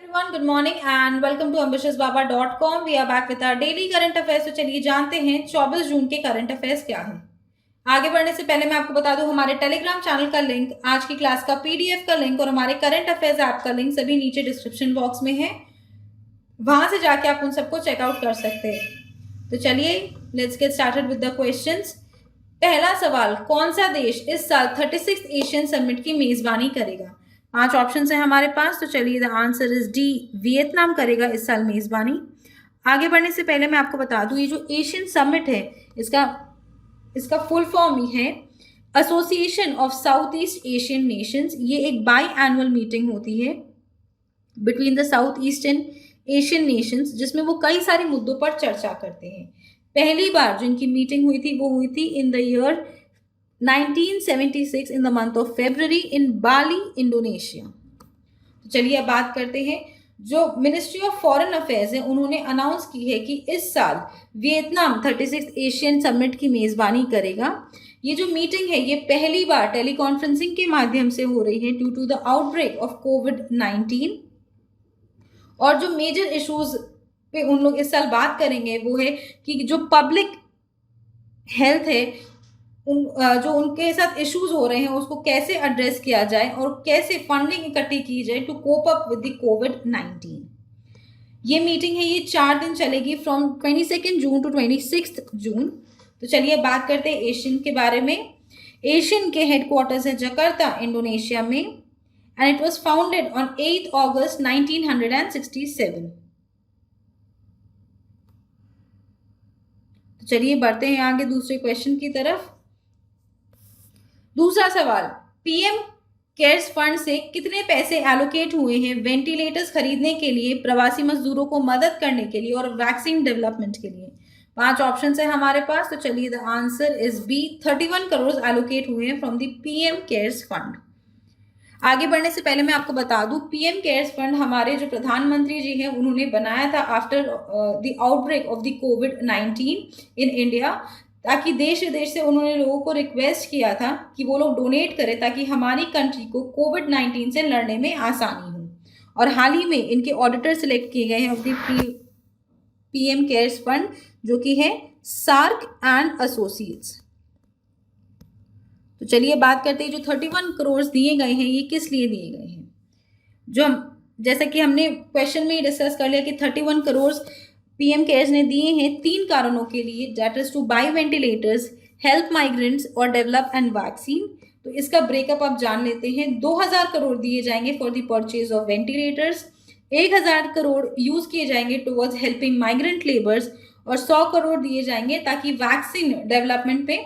everyone, good morning and welcome to ambitiousbaba.com. We are back with our daily current affairs. तो चलिए जानते हैं 24 जून के करंट अफेयर्स क्या हैं। आगे बढ़ने से पहले मैं आपको बता दूं हमारे टेलीग्राम चैनल का लिंक, आज की क्लास का पीडीएफ का लिंक और हमारे करंट अफेयर्स ऐप का लिंक सभी नीचे डिस्क्रिप्शन बॉक्स में है। वहां से जाके आप उन सबको चेकआउट कर सकते हैं। तो चलिए let's get started with the questions. पहला सवाल, कौन सा देश इस साल 36th एशियन समिट की मेजबानी करेगा? 5 ऑप्शन है हमारे पास। तो चलिए the answer is D, Vietnam करेगा इस साल मेजबानी। आगे बढ़ने से पहले मैं आपको बता दूं ये जो एशियन समिट है इसका फुल फॉर्म ही है association of south east Asian Nations. ये एक बाई एनुअल मीटिंग होती है between the south eastern Asian Nations, जिसमें वो कई सारे मुद्दों पर चर्चा करते हैं। पहली बार जो इनकी मीटिंग हुई थी वो हुई थी in the year 1976 in the month of February in Bali, Indonesia. तो चलिए अब बात करते हैं, जो मिनिस्ट्री ऑफ फॉरेन अफेयर्स है उन्होंने अनाउंस की है कि इस साल वियतनाम 36th एशियन समिट की मेजबानी करेगा। ये जो मीटिंग है ये पहली बार टेलीकॉन्फ्रेंसिंग के माध्यम से हो रही है due to the outbreak of कोविड-19। और जो मेजर इश्यूज पे उन लोग इस साल बात करेंगे वो है कि जो पब्लिक हेल्थ है जो उनके साथ इश्यूज हो रहे हैं उसको कैसे एड्रेस किया जाए और कैसे फंडिंग इकट्ठी की जाए to cope up with the कोविड-19। ये मीटिंग है, ये 4 दिन चलेगी फ्रॉम 22 जून टू 26 जून। तो चलिए बात करते हैं एशियन के बारे में। एशियन के हेडक्वार्टर्स है जकार्ता, इंडोनेशिया में, and it was founded on 8 अगस्त 1967। तो चलिए बढ़ते हैं आगे दूसरे क्वेश्चन की तरफ। दूसरा सवाल, पीएम केयर्स फंड से कितने पैसे एलोकेट हुए हैं वेंटिलेटर्स खरीदने के लिए, प्रवासी मजदूरों को मदद करने के लिए और वैक्सीन डेवलपमेंट के लिए? 5 ऑप्शन है हमारे पास। तो चलिए the answer is B, 31 crore allocate हुए हैं from the PM Cares fund. आगे बढ़ने से पहले मैं आपको बता दूं पीएम केयर्स फंड हमारे जो प्रधानमंत्री जी हैं उन्होंने बनाया था after the outbreak of the covid in India, ताकि देश विदेश से उन्होंने लोगों को रिक्वेस्ट किया था कि वो लोग डोनेट करें ताकि हमारी कंट्री को कोविड-19 से लड़ने में आसानी हो। और हाल ही में इनके ऑडिटर सिलेक्ट किए गए हैं of the PM Cares fund, जो कि है सार्क एंड एसोसिएट्स। तो चलिए बात करते हैं जो 31 करोड़ दिए गए हैं ये किस लिए दिए गए हैं। जो हम जैसा कि हमने क्वेश्चन में ही डिस्कस कर लिया कि 31 करोड़ पीएम केयर्स ने दिए हैं 3 कारणों के लिए, that is to buy ventilators, help migrants और डेवलप एंड वैक्सीन। तो इसका ब्रेकअप आप जान लेते हैं। 2000 करोड़ दिए जाएंगे for the purchase of ventilators, 1000 crore use किए जाएंगे टुवर्ड्स हेल्पिंग माइग्रेंट लेबर्स और 100 करोड़ दिए जाएंगे ताकि वैक्सीन डेवलपमेंट पे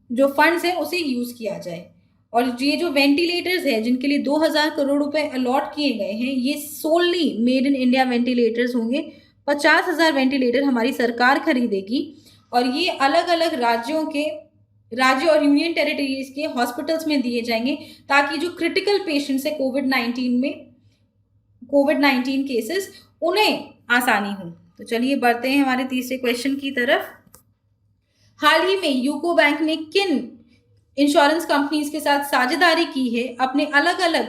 जो फंड्स है उसे यूज किया जाए। और ये जो वेंटिलेटर्स है जिनके लिए 2000 करोड़ रुपए अलॉट किए गए हैं ये solely made in India ventilators होंगे। 50,000 वेंटिलेटर हमारी सरकार खरीदेगी और ये अलग अलग राज्य और यूनियन टेरिटरीज के हॉस्पिटल्स में दिए जाएंगे ताकि जो क्रिटिकल पेशेंट्स है कोविड-19 केसेस उन्हें आसानी हो। तो चलिए बढ़ते हैं हमारे तीसरे क्वेश्चन की तरफ। हाल ही में यूको बैंक ने किन इंश्योरेंस कंपनीज के साथ साझेदारी की है अपने अलग अलग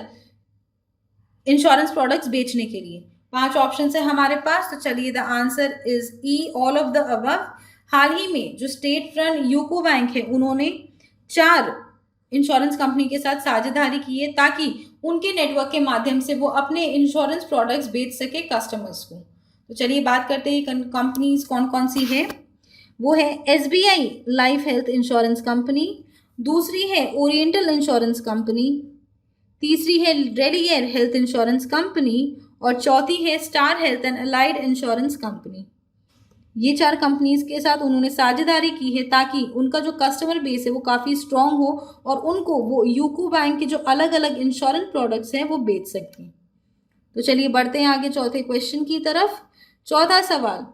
इंश्योरेंस प्रोडक्ट्स बेचने के लिए? 5 ऑप्शन है हमारे पास। तो चलिए the answer is E, all of the above. हाल ही में जो स्टेट रन यूको बैंक है उन्होंने 4 इंश्योरेंस कंपनी के साथ साझेदारी की है ताकि उनके नेटवर्क के माध्यम से वो अपने इंश्योरेंस प्रोडक्ट्स बेच सके कस्टमर्स को। तो चलिए बात करते हैं कंपनीज कौन कौन सी है। वो है SBI life health insurance company, दूसरी है ओरिएंटल इंश्योरेंस कंपनी, तीसरी है रेडियर हेल्थ इंश्योरेंस कंपनी और चौथी है star health and allied insurance company. ये 4 कंपनीज के साथ उन्होंने साझेदारी की है ताकि उनका जो कस्टमर बेस है वो काफ़ी स्ट्रांग हो और उनको वो यूको बैंक के जो अलग अलग इंश्योरेंस प्रोडक्ट्स हैं वो बेच सकें। तो चलिए बढ़ते हैं आगे चौथे क्वेश्चन की तरफ। चौथा सवाल,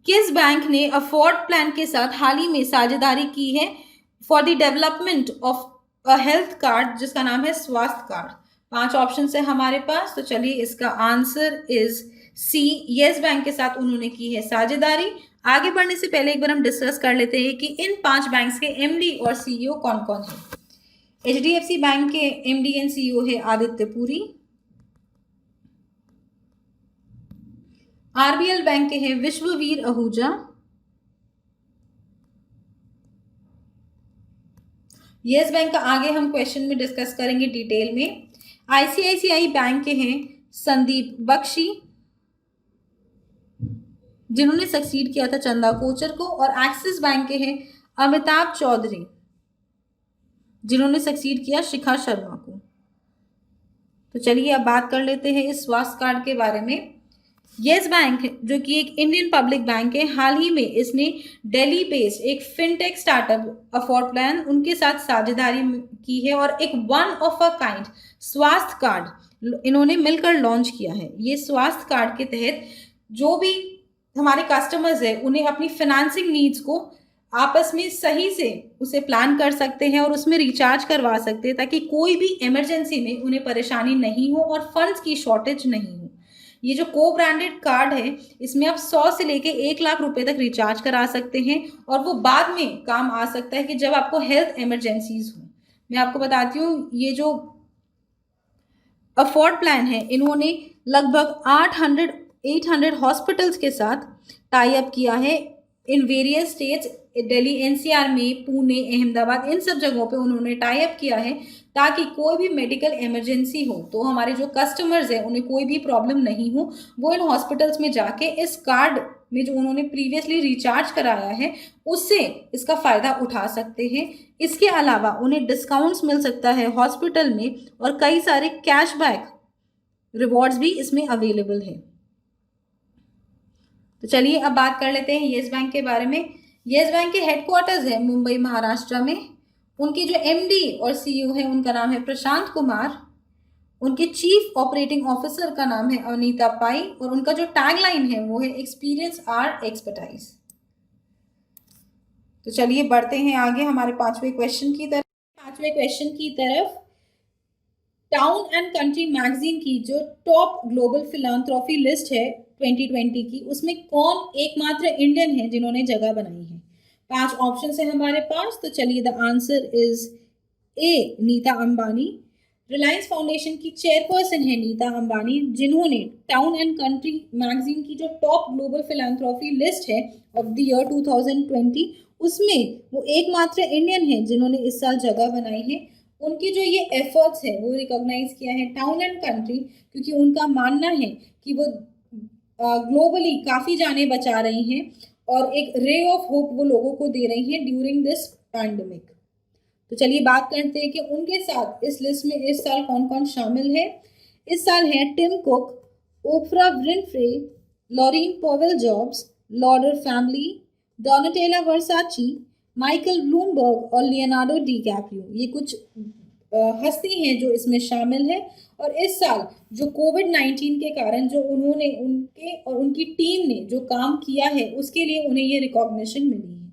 किस बैंक ने अफोर्ड प्लान के साथ हाल ही में साझेदारी की है for the development of a health card जिसका नाम है स्वास्थ्य कार्ड? 5 ऑप्शन है हमारे पास। तो चलिए इसका answer is C, Yes Bank के साथ उन्होंने की है साझेदारी। आगे बढ़ने से पहले एक बार हम डिस्कस कर लेते हैं कि इन 5 बैंक्स के एमडी और सीईओ कौन कौन है। HDFC बैंक के MD एंड CEO है आदित्य पुरी। RBL बैंक के हैं विश्ववीर आहूजा। यस बैंक का आगे हम क्वेश्चन में डिस्कस करेंगे डिटेल में। ICICI बैंक के हैं संदीप बख्शी, जिन्होंने सक्सीड किया था चंदा कोचर को, और एक्सिस बैंक के हैं अमिताभ चौधरी, जिन्होंने सक्सीड किया शिखा शर्मा को। तो चलिए अब बात कर लेते हैं इस स्वास्थ्य कार्ड के बारे में। यस बैंक जो कि एक इंडियन पब्लिक बैंक है, हाल ही में इसने दिल्ली बेस्ड एक फिनटेक स्टार्टअप अफोर्ड प्लान उनके साथ साझेदारी की है और एक वन ऑफ अ काइंड स्वास्थ्य कार्ड इन्होंने मिलकर लॉन्च किया है। ये स्वास्थ्य कार्ड के तहत जो भी हमारे कस्टमर्स है उन्हें अपनी फाइनेंसिंग नीड्स को आपस में सही से उसे प्लान कर सकते हैं और उसमें रिचार्ज करवा सकते हैं, ताकि कोई भी इमरजेंसी में उन्हें परेशानी नहीं हो और फंड्स की शॉर्टेज नहीं हो। ये जो को ब्रांडेड कार्ड है इसमें आप 100 से लेके 1 लाख रुपए तक रिचार्ज करा सकते हैं और वो बाद में काम आ सकता है कि जब आपको हेल्थ इमरजेंसीज हो। मैं आपको बताती हूँ, ये जो अफोर्ड प्लान है इन्होंने लगभग 800 हॉस्पिटल्स के साथ टाई अप किया है in various states. Delhi NCR में, पुणे, अहमदाबाद, इन सब जगहों पे उन्होंने टाई अप किया है ताकि कोई भी मेडिकल इमरजेंसी हो तो हमारे जो कस्टमर्स हैं उन्हें कोई भी प्रॉब्लम नहीं हो, वो इन हॉस्पिटल्स में जाके इस कार्ड में जो उन्होंने प्रीवियसली रिचार्ज कराया है उससे इसका फ़ायदा उठा सकते हैं। इसके अलावा उन्हें डिस्काउंट्स मिल सकता है हॉस्पिटल में और कई सारे कैशबैक रिवॉर्ड्स भी इसमें अवेलेबल है। तो चलिए अब बात कर लेते हैं येस बैंक के बारे में। येस बैंक के हेडक्वार्टर्स है मुंबई महाराष्ट्र में। उनके जो MD और CEO है उनका नाम है प्रशांत कुमार। उनके चीफ ऑपरेटिंग ऑफिसर का नाम है अनीता पाई और उनका जो टैगलाइन है वो है एक्सपीरियंस आर एक्सपर्टाइज। तो चलिए बढ़ते हैं आगे हमारे पांचवें क्वेश्चन की तरफ। टाउन एंड कंट्री मैगजीन की जो टॉप ग्लोबल फिलांथ्रोफी लिस्ट है 2020 की, उसमें कौन एकमात्र इंडियन है जिन्होंने जगह बनाई है? 5 ऑप्शन है हमारे पास। तो चलिए the answer is A Nita Ambani. Reliance Foundation की चेयरपर्सन है नीता अंबानी, जिन्होंने टाउन एंड कंट्री मैगजीन की जो टॉप ग्लोबल फिलांथ्रोफी लिस्ट है ऑफ द ईयर 2020 उसमें वो एकमात्र इंडियन है जिन्होंने इस साल जगह बनाई है। उनकी जो ये एफर्ट्स है वो रिकॉग्नाइज किया है टाउन एंड कंट्री, क्योंकि उनका मानना है कि वो ग्लोबली काफ़ी जाने बचा रही हैं और एक रे ऑफ होप वो लोगों को दे रही हैं ड्यूरिंग दिस पैंडमिक। तो चलिए बात करते हैं कि उनके साथ इस लिस्ट में इस साल कौन कौन शामिल है। इस साल है टिम कुक, ओप्रा Winfrey, लॉरीन Powell jobs, louder family, डोनाटेला वर्साची, माइकल ब्लूमबर्ग और लियोनार्डो डिकैप्रियो। ये कुछ हस्ती हैं जो इसमें शामिल है। और इस साल जो कोविड-19 के कारण जो उन्होंने उनके और उनकी टीम ने जो काम किया है उसके लिए उन्हें ये रिकॉग्निशन मिली है।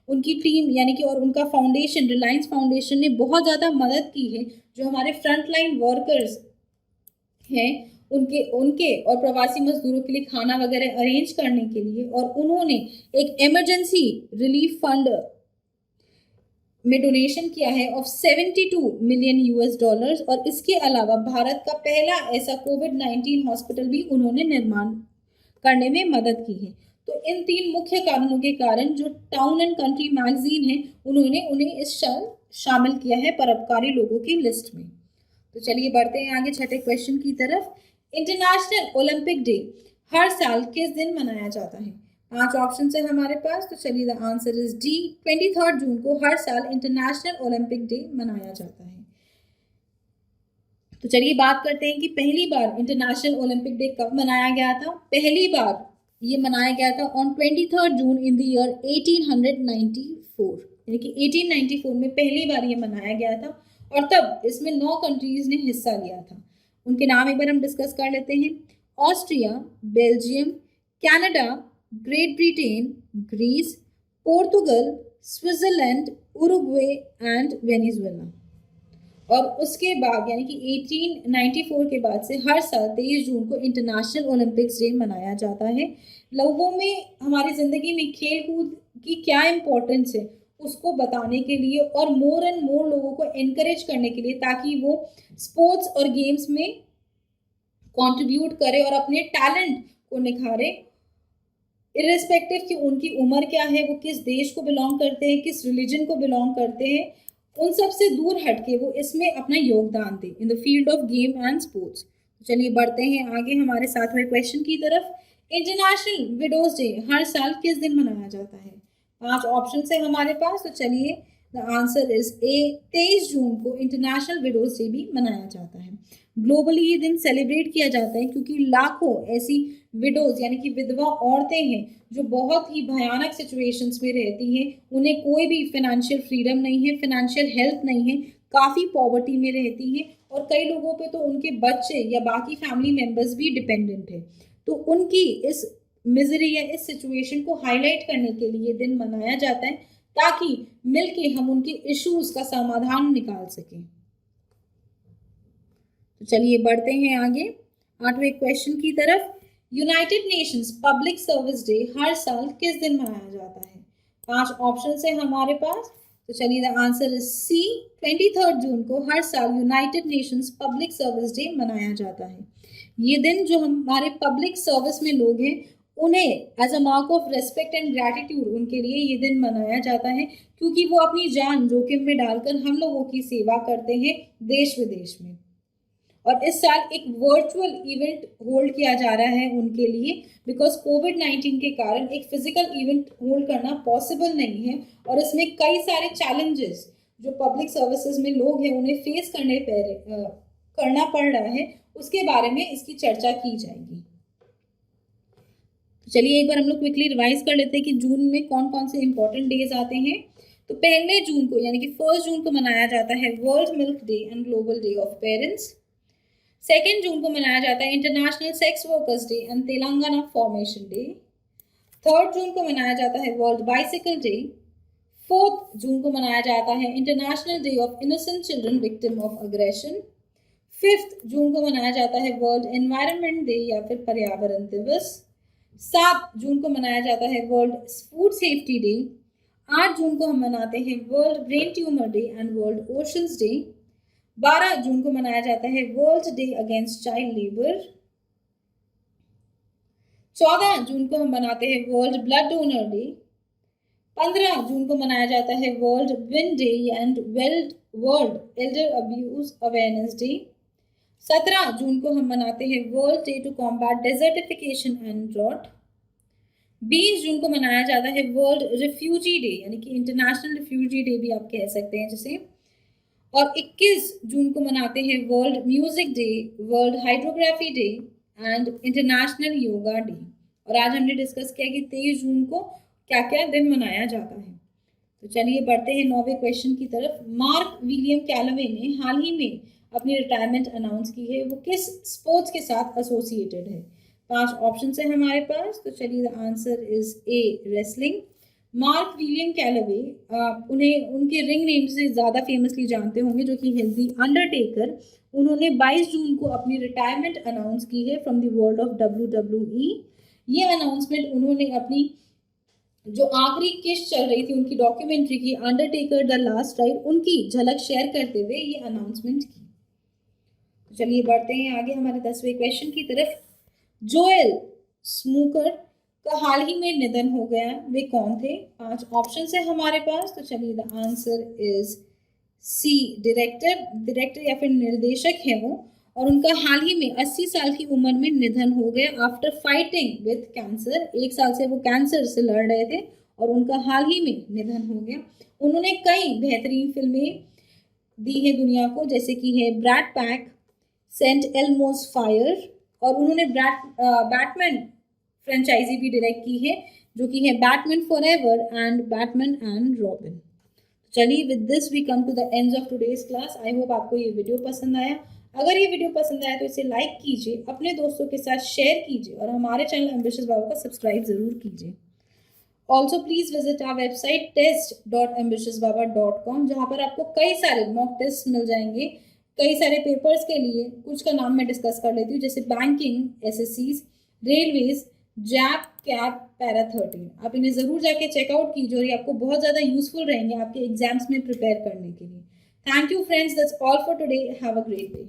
उनकी टीम यानी कि और उनका फाउंडेशन रिलायंस फाउंडेशन ने बहुत ज़्यादा मदद की है जो हमारे फ्रंटलाइन वर्कर्स हैं उनके और प्रवासी मजदूरों के लिए खाना वगैरह अरेंज करने के लिए। और उन्होंने एक इमरजेंसी रिलीफ फंड में डोनेशन किया है ऑफ 72 मिलियन US डॉलर्स। और इसके अलावा भारत का पहला ऐसा कोविड-19 हॉस्पिटल भी उन्होंने निर्माण करने में मदद की है। तो इन 3 मुख्य कारणों के कारण जो टाउन एंड कंट्री मैगजीन है उन्होंने उन्हें इस साल शामिल किया है परोपकारी लोगों की लिस्ट में। तो चलिए बढ़ते हैं आगे छठे क्वेश्चन की तरफ। इंटरनेशनल ओलंपिक डे हर साल किस दिन मनाया जाता है? 5 ऑप्शन है हमारे पास। तो चलिए द आंसर इज डी, 23 जून को हर साल इंटरनेशनल ओलंपिक डे मनाया जाता है। तो चलिए बात करते हैं कि पहली बार इंटरनेशनल ओलंपिक डे कब मनाया गया था। पहली बार ये मनाया गया था on 23 June in the year 1894, यानी कि 1894 में पहली बार ये मनाया गया था और तब इसमें 9 कंट्रीज ने हिस्सा लिया था। उनके नाम एक बार हम डिस्कस कर लेते हैं। Austria, Belgium, Canada, Great Britain, Greece, Portugal, Switzerland, Uruguay and Venezuela. और उसके बाद यानी कि 1894 के बाद से हर साल 23 जून को इंटरनेशनल ओलंपिक्स डे मनाया जाता है। लोगों में हमारी ज़िंदगी में खेल कूद की क्या इम्पोर्टेंस है उसको बताने के लिए और मोर एंड मोर लोगों को एनकरेज करने के लिए, ताकि वो स्पोर्ट्स और गेम्स में कंट्रीब्यूट करे और अपने टैलेंट को निखारे, इर्रेस्पेक्टिव कि उनकी उम्र क्या है, वो किस देश को बिलोंग करते हैं, किस रिलीजन को बिलोंग करते हैं, उन सब से दूर हटके वो इसमें अपना योगदान दें in the field of game and sports. चलिए बढ़ते हैं आगे हमारे 7वें क्वेश्चन की तरफ। इंटरनेशनल विडोज डे हर साल किस दिन मनाया जाता है? 5 ऑप्शन है हमारे पास, तो चलिए द आंसर इज ए 23 जून को इंटरनेशनल विडोज डे भी मनाया जाता है। ग्लोबली ये दिन सेलिब्रेट किया जाता है क्योंकि लाखों ऐसी विडोज यानी कि विधवा औरतें हैं जो बहुत ही भयानक सिचुएशंस में रहती हैं, उन्हें कोई भी फाइनेंशियल फ्रीडम नहीं है, फाइनेंशियल हेल्थ नहीं है, काफ़ी पॉवर्टी में रहती हैं और कई लोगों पे तो उनके बच्चे या बाकी फैमिली मेम्बर्स भी डिपेंडेंट है। तो उनकी इस मिजरी या इस सिचुएशन को हाईलाइट करने के लिए दिन मनाया जाता है ताकि मिलके हम उनके इश्यूज का समाधान निकाल सकें। तो चलिए बढ़ते हैं आगे 8वें क्वेश्चन की तरफ। United Nations public service day हर साल किस दिन मनाया जाता है? 5 ऑप्शन है हमारे पास, तो चलिए द आंसर इज सी 23 जून को हर साल United Nations public service day मनाया जाता है। ये दिन जो हमारे पब्लिक सर्विस में लोग हैं उन्हें as a mark of respect and gratitude उनके लिए ये दिन मनाया जाता है क्योंकि वो अपनी जान जोखिम में डालकर हम लोगों की सेवा करते हैं देश विदेश में। और इस साल एक वर्चुअल इवेंट होल्ड किया जा रहा है उनके लिए बिकॉज कोविड-19 के कारण एक फिजिकल इवेंट होल्ड करना पॉसिबल नहीं है और इसमें कई सारे चैलेंजेस जो पब्लिक सर्विसेज में लोग हैं उन्हें फेस करना पड़ रहा है, उसके बारे में इसकी चर्चा की जाएगी। तो चलिए एक बार हम लोग क्विकली रिवाइज कर लेते हैं कि जून में कौन कौन से इंपॉर्टेंट डेज आते हैं। तो 1 जून को यानी कि 1 जून को मनाया जाता है world milk day and global day of parents. 2 जून को मनाया जाता है international sex workers day and Telangana formation day. 3 जून को मनाया जाता है वर्ल्ड बाइसिकल डे। 4 जून को मनाया जाता है international day of innocent children victim of aggression. 5 जून को मनाया जाता है वर्ल्ड एनवायरनमेंट डे या फिर पर्यावरण दिवस। 7 जून को मनाया जाता है वर्ल्ड फूड सेफ्टी डे। 8 जून को हम मनाते हैं World Brain Tumor Day and World Oceans Day. 12 जून को मनाया जाता है World Day Against Child Labour. 14 जून को हम मनाते हैं वर्ल्ड ब्लड डोनर डे। 15 जून को मनाया जाता है World Wind Day and World Elder Abuse Awareness Day. 17 जून को हम मनाते हैं World Day to Combat Desertification and drought. 20 जून को मनाया जाता है वर्ल्ड रिफ्यूजी डे यानी कि इंटरनेशनल रिफ्यूजी डे भी आप कह सकते हैं जिसे। और 21 जून को मनाते हैं world music day, world hydrography day and international yoga day. और आज हमने डिस्कस किया कि 23 जून को क्या क्या दिन मनाया जाता है। तो चलिए बढ़ते हैं 9वें क्वेश्चन की तरफ। मार्क विलियम कैलवे ने हाल ही में अपनी रिटायरमेंट अनाउंस की है, वो किस स्पोर्ट्स के साथ एसोसिएटेड है? 5 ऑप्शन है हमारे पास, तो चलिए the answer is A wrestling. Mark William Calaway उन्हें उनके रिंग नेम से ज़्यादा फेमसली जानते होंगे जो कि है दी अंडरटेकर। उन्होंने 22 जून को अपनी रिटायरमेंट अनाउंस की है from the world of WWE। ये अनाउंसमेंट उन्होंने अपनी जो आखिरी किस्त चल रही थी उनकी डॉक्यूमेंट्री की अंडरटेकर द लास्ट राइड उनकी झलक शेयर करते हुए ये अनाउंसमेंट की। चलिए बढ़ते हैं आगे हमारे 10वें क्वेश्चन की तरफ। जोएल स्मूकर का हाल ही में निधन हो गया, वे कौन थे? 5 ऑप्शन है हमारे पास, तो चलिए the answer is C director या फिर निर्देशक है वो। और उनका हाल ही में 80 साल की उम्र में निधन हो गया आफ्टर फाइटिंग विथ कैंसर। 1 साल से वो कैंसर से लड़ रहे थे और उनका हाल ही में निधन हो गया। उन्होंने कई बेहतरीन फिल्में दी है दुनिया को जैसे कि है bread pack, Saint Alamos fire, और उन्होंने बैटमैन फ्रेंचाइजी भी डायरेक्ट की है जो कि है Batman forever and Batman and Robin. चलिए with this we come to the end of today's class. I hope आपको ये वीडियो पसंद आया। अगर ये वीडियो पसंद आया तो इसे लाइक कीजिए, अपने दोस्तों के साथ शेयर कीजिए और हमारे चैनल एम्बिशियस बाबा को सब्सक्राइब जरूर कीजिए। Also please visit our website test.ambitiousbaba.com जहाँ पर आपको कई सारे मॉक टेस्ट मिल जाएंगे कई सारे पेपर्स के लिए। कुछ का नाम मैं डिस्कस कर लेती हूँ जैसे बैंकिंग, एसएससीज, रेलवेज, जैक कैप पैरा 13, आप इन्हें ज़रूर जाके चेकआउट कीजिए और ये आपको बहुत ज़्यादा यूजफुल रहेंगे आपके एग्जाम्स में प्रिपेयर करने के लिए। Thank you friends, that's all for today, have a great day.